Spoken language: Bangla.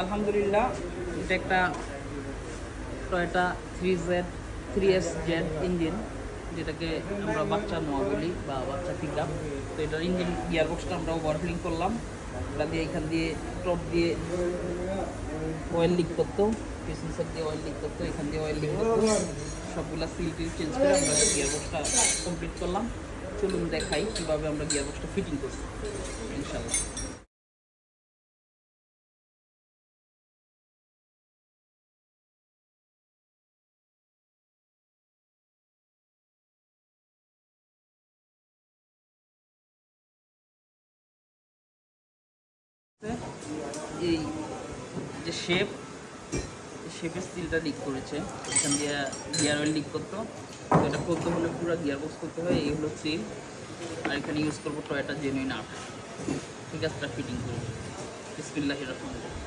আলহামদুলিল্লাহ, এটা একটা টয়োটা 3S জেড ইঞ্জিন, যেটাকে আমরা বাচ্চা নোয়া বলি বা বাচ্চা পিক আপ। তো এটার ইঞ্জিন গিয়ারবক্সটা আমরা ওভারফিলিং করলাম। এটা দিয়ে এখান দিয়ে টপ দিয়ে অয়েল লিক করতো, পিছন সাইড দিয়ে অয়েল লিক করতো, এখান দিয়ে অয়েল লিক করতো। সবগুলা সিল টিল চেঞ্জ করে আমরা গিয়ারবক্সটা কমপ্লিট করলাম। চলুন দেখাই কীভাবে আমরা গিয়ারবক্সটা ফিটিং করছি ইনশাল্লাহ। এই যে শেপের স্টিলটা লিক করেছে, এখান দিয়ে গিয়ার অয়েল লিক করতো। তো এটা করতে হলে পুরো গিয়ার বক্স করতে হয়। এই হলো সিল, আর এখানে ইউজ করবো টয়োটা জেনুইন আট। ঠিক আছে, ফিটিং করবো। বিসমিল্লাহির রহমানির রহিম।